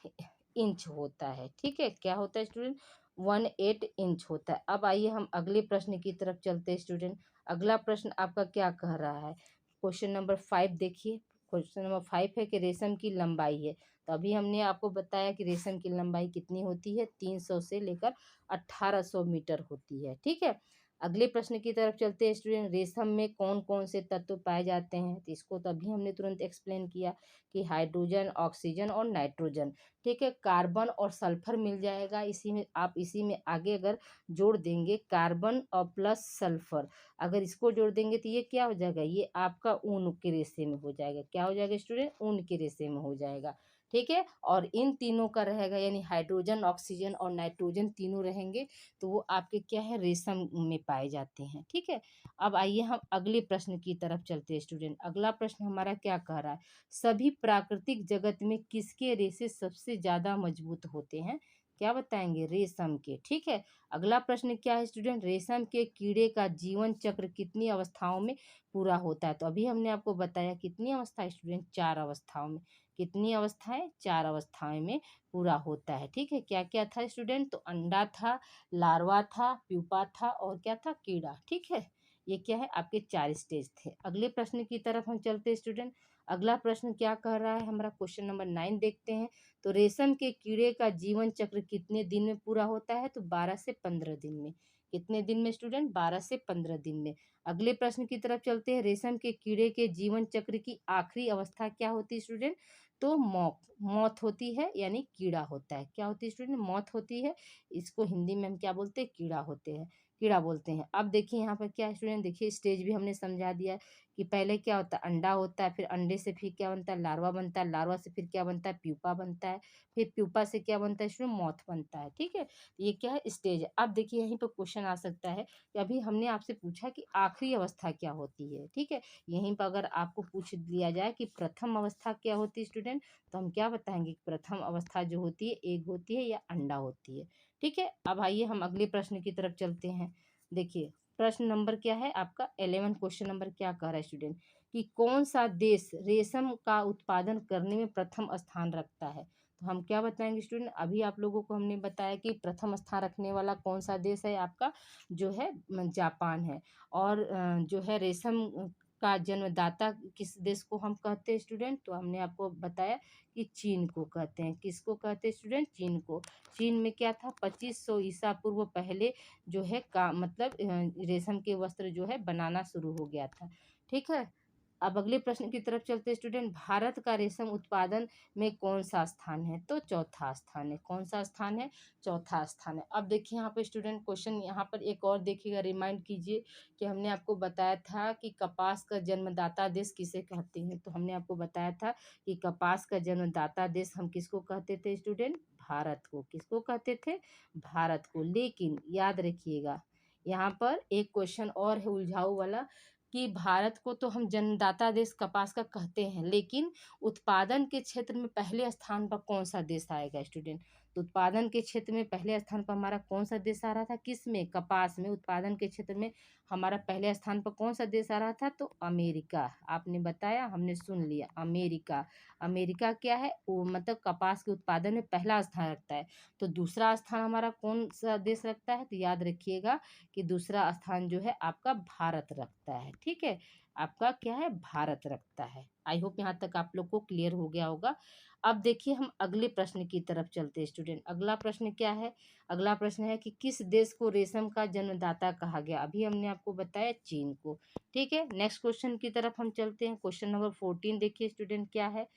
इंच होता है, ठीक है। क्या होता है स्टूडेंट? 18 इंच होता है। अब आइए हम अगले प्रश्न की तरफ चलते हैं स्टूडेंट। अगला प्रश्न आपका क्या कह रहा है? क्वेश्चन नंबर 5 देखिए। क्वेश्चन नंबर 5 है कि रेशम की लंबाई है। तो अभी हमने आपको बताया कि रेशम की लंबाई कितनी होती है, 300 से लेकर 1800 मीटर होती है, ठीक है। अगले प्रश्न की तरफ चलते हैं स्टूडेंट। रेशम में कौन कौन से तत्व पाए जाते हैं? तो इसको तो अभी हमने तुरंत एक्सप्लेन किया कि हाइड्रोजन, ऑक्सीजन और नाइट्रोजन, ठीक है। कार्बन और सल्फर मिल जाएगा इसी में, आप इसी में आगे अगर जोड़ देंगे कार्बन और प्लस सल्फर, अगर इसको जोड़ देंगे तो ये क्या हो जाएगा, ये आपका ऊन के रेशे में हो जाएगा। क्या हो जाएगा स्टूडेंट? ऊन के रेशे में हो जाएगा, ठीक है। और इन तीनों का रहेगा, यानी हाइड्रोजन, ऑक्सीजन और नाइट्रोजन तीनों रहेंगे, तो वो आपके क्या है रेशम में पाए जाते हैं, ठीक है। अब आइए हम अगले प्रश्न की तरफ चलते हैं स्टूडेंट। अगला प्रश्न हमारा क्या कह रहा है, सभी प्राकृतिक जगत में किसके रेशे सबसे ज्यादा मजबूत होते हैं? क्या बताएंगे? रेशम के, ठीक है। अगला प्रश्न क्या है स्टूडेंट, रेशम के कीड़े का जीवन चक्र कितनी अवस्थाओं में पूरा होता है? तो अभी हमने आपको बताया कितनी अवस्था स्टूडेंट, 4 अवस्थाओं में। कितनी अवस्थाएं? 4 अवस्थाएं में पूरा होता है, ठीक है। क्या क्या था स्टूडेंट? तो अंडा था, लार्वा था, प्यूपा था और क्या था, कीड़ा, ठीक है। ये क्या है आपके 4 स्टेज थे। अगले प्रश्न की तरफ हम चलते हैं स्टूडेंट। अगला प्रश्न क्या कह रहा है हमारा, क्वेश्चन नंबर 9 देखते हैं। तो रेशम के कीड़े का जीवन चक्र कितने दिन में पूरा होता है? तो 12 से 15 दिन में। कितने दिन में स्टूडेंट? 12 से 15 दिन में। अगले प्रश्न की तरफ चलते हैं। रेशम के कीड़े के जीवन चक्र की आखिरी अवस्था क्या होती है स्टूडेंट? तो मौत होती है, यानी कीड़ा होता है। क्या होती है स्टूडेंट? मौत होती है। इसको हिंदी में हम क्या बोलते हैं? कीड़ा होते हैं, कीड़ा बोलते हैं। अब देखिए यहाँ पर क्या है स्टूडेंट, देखिए स्टेज भी हमने समझा दिया है कि पहले क्या होता है, अंडा होता है, फिर अंडे से फिर क्या बनता है, लार्वा बनता है, लार्वा से फिर क्या बनता है, प्यूपा बनता है, फिर प्यूपा से क्या बनता है स्टूडेंट, मॉथ बनता है, ठीक है। ये क्या है, स्टेज। अब देखिए यहीं पर क्वेश्चन आ सकता है कि अभी हमने आपसे पूछा कि आखिरी अवस्था क्या होती है, ठीक है। यहीं पर अगर आपको पूछ दिया जाए कि प्रथम अवस्था क्या होती है स्टूडेंट, तो हम क्या बताएंगे कि प्रथम अवस्था जो होती है एग होती है या अंडा होती है, ठीक है। अब आइए हम अगले प्रश्न की तरफ चलते हैं। देखिए प्रश्न नंबर क्या है आपका 11, क्वेश्चन नंबर क्या कह रहा है स्टूडेंट, कि कौन सा देश रेशम का उत्पादन करने में प्रथम स्थान रखता है? तो हम क्या बताएंगे स्टूडेंट, अभी आप लोगों को हमने बताया कि प्रथम स्थान रखने वाला कौन सा देश है आपका, जो है जापान है। और जो है रेशम का जन्मदाता किस देश को हम कहते हैं स्टूडेंट, तो हमने आपको बताया कि चीन को कहते हैं। किसको कहते हैं स्टूडेंट? चीन को। चीन में क्या था, 2500 ईसा पूर्व पहले जो है का मतलब रेशम के वस्त्र जो है बनाना शुरू हो गया था, ठीक है। अब अगले प्रश्न की तरफ चलते हैं स्टूडेंट। भारत का रेशम उत्पादन में कौन सा स्थान है? तो चौथा स्थान है। कौन सा स्थान है? चौथा स्थान है। अब देखिए यहाँ पे स्टूडेंट क्वेश्चन यहाँ पर एक और देखिएगा, रिमाइंड कीजिए कि हमने आपको बताया था कि कपास का जन्मदाता देश किसे कहते हैं। तो हमने आपको बताया था कि कपास का जन्मदाता देश हम किसको कहते थे स्टूडेंट? भारत को। किसको कहते थे? भारत को। लेकिन याद रखिएगा यहाँ पर एक क्वेश्चन और है उलझाऊ वाला, कि भारत को तो हम जन्मदाता देश कपास का कहते हैं, लेकिन उत्पादन के क्षेत्र में पहले स्थान पर कौन सा देश आएगा स्टूडेंट? तो उत्पादन के क्षेत्र में पहले स्थान पर हमारा कौन सा देश आ रहा था, किस में, कपास में उत्पादन के क्षेत्र में हमारा पहले स्थान पर कौन सा देश आ रहा था, तो अमेरिका। आपने बताया, हमने सुन लिया, अमेरिका। अमेरिका क्या है, वो मतलब कपास के उत्पादन में पहला स्थान रखता है। तो दूसरा स्थान हमारा कौन सा देश रखता है, तो याद रखिएगा कि दूसरा स्थान जो है आपका भारत रखता है। ठीक है, आपका क्या है, भारत रखता है। आई होप यहाँ तक आप लोग को क्लियर हो गया होगा। अब देखिए हम अगले प्रश्न की तरफ चलते हैं स्टूडेंट। अगला प्रश्न क्या है, अगला प्रश्न है कि किस देश को रेशम का जन्मदाता कहा गया। अभी हमने आपको बताया चीन को। ठीक है, नेक्स्ट क्वेश्चन की तरफ हम चलते हैं। क्वेश्चन नंबर 14 देखिए स्टूडेंट क्या है।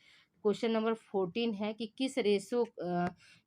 क्वेश्चन नंबर 14 है कि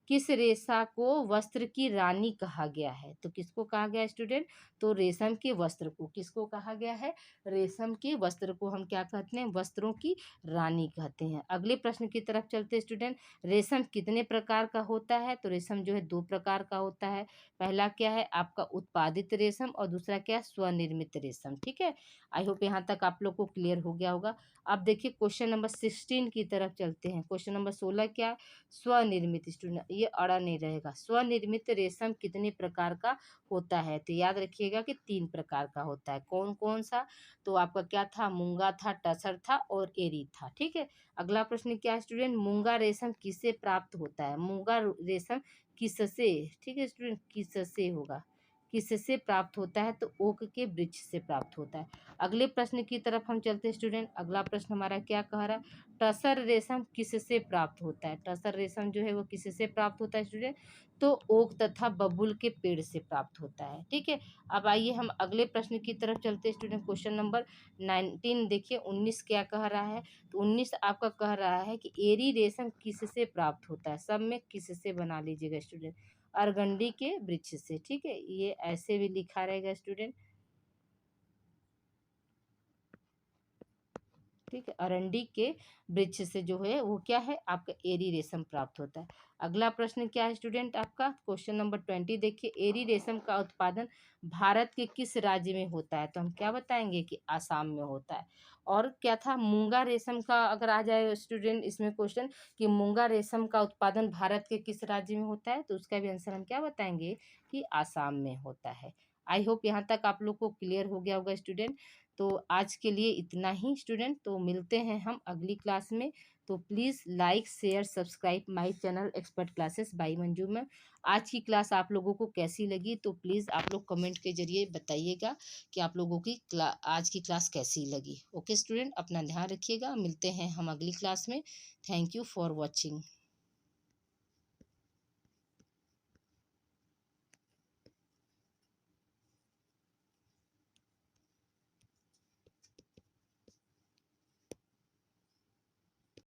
किस रेशा को वस्त्र की रानी कहा गया है। तो किसको कहा गया है स्टूडेंट, तो रेशम के वस्त्र को किसको कहा गया है, रेशम के वस्त्र को हम क्या कहते हैं, वस्त्रों की रानी कहते हैं। अगले प्रश्न की तरफ चलते हैं स्टूडेंट। रेशम कितने प्रकार का होता है, तो रेशम जो है 2 प्रकार का होता है। पहला क्या है आपका उत्पादित रेशम और दूसरा क्या है स्वनिर्मित रेशम। ठीक है, आई होप यहाँ तक आप लोग को क्लियर हो गया होगा। अब देखिए क्वेश्चन नंबर 16 की तरफ चलते हैं। क्वेश्चन नंबर 16 क्या है, स्वनिर्मित। स्टूडेंट ये अड़ा नहीं रहेगा। स्वनिर्मित रेशम कितने प्रकार का होता है, तो याद रखिएगा कि 3 प्रकार का होता है। कौन कौन सा, तो आपका क्या था, मूंगा था, टसर था और एरी था। ठीक है, अगला प्रश्न क्या है स्टूडेंट, मूंगा रेशम किससे प्राप्त होता है, मूंगा रेशम किससे, ठीक है स्टूडेंट, किससे होगा, किससे प्राप्त होता है, तो ओक के वृक्ष से प्राप्त होता है। अगले प्रश्न की तरफ हम चलते हैं स्टूडेंट। अगला प्रश्न हमारा क्या कह रहा है, टसर रेशम किससे प्राप्त होता है। टसर रेशम जो है वो किससे प्राप्त होता है स्टूडेंट, तो ओक तथा बबूल के पेड़ से प्राप्त होता है। ठीक है, अब आइए हम अगले प्रश्न की तरफ चलते हैं स्टूडेंट। क्वेश्चन नंबर 19 देखिए, 19 क्या कह रहा है, तो 19 आपका कह रहा है कि एरी रेशम किससे प्राप्त होता है। सब में किससे बना लीजिएगा स्टूडेंट, अरगंडी के वृक्ष से। ठीक है, ये ऐसे भी लिखा रहेगा स्टूडेंट। ठीक है, अरंडी के वृक्ष से जो है वो क्या है आपका एरी रेशम प्राप्त होता है। अगला प्रश्न क्या है स्टूडेंट आपका, क्वेश्चन नंबर 20 देखिए, एरी रेशम का उत्पादन भारत के किस राज्य में होता है, तो हम क्या बताएंगे कि आसाम में होता है। और क्या था, मूंगा रेशम का अगर आ जाए स्टूडेंट इसमें क्वेश्चन कि मूंगा रेशम का उत्पादन भारत के किस राज्य में होता है, तो उसका भी आंसर हम क्या बताएंगे कि आसाम में होता है। आई होप यहाँ तक आप लोग को क्लियर हो गया होगा स्टूडेंट। तो आज के लिए इतना ही स्टूडेंट, तो मिलते हैं हम अगली क्लास में। तो please like share subscribe my channel expert classes by Manju ma'am. आज की क्लास आप लोगों को कैसी लगी, तो प्लीज़ आप लोग कमेंट के जरिए बताइएगा कि आप लोगों की आज की क्लास कैसी लगी। ओके स्टूडेंट, अपना ध्यान रखिएगा, मिलते हैं हम अगली क्लास में। Thank you for watching.